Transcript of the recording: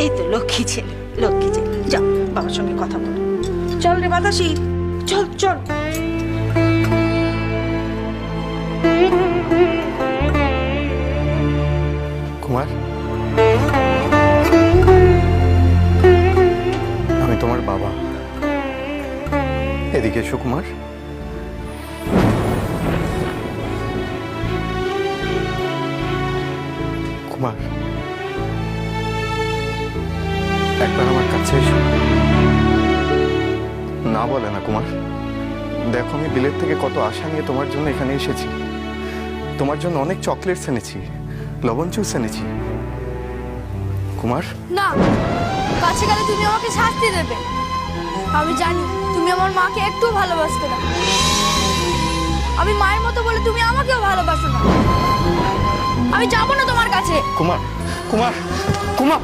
এই তো লক্ষ্মী ছেলে, লক্ষ্মী ছেলে। যাও বাবার সঙ্গে কথা বল। চল রে বাতাসি, চল চল। কুমার, আমি তোমার বাবা। এদিকে এসো কুমার। কুমার, একবার আমার কাছে এসো। না বলে না কুমার। দেখো, আমি বিলেত থেকে কত আশা নিয়ে তোমার জন্য এখানে এসেছি। তোমার জন্য অনেক চকলেটস এনেছি, লবণ জুস এনেছি। কুমার, না, কাছে গেলে তুমি আমাকে শাস্তি দেবে। আমি জানি তুমি আমার মাকে একটু ভালোবাসতে না। আমি মায়ের মতো বলে তুমি আমাকেও ভালোবাসো না। আমি যাবো না তোমার কাছে। কুমার, কুমার, কুমার।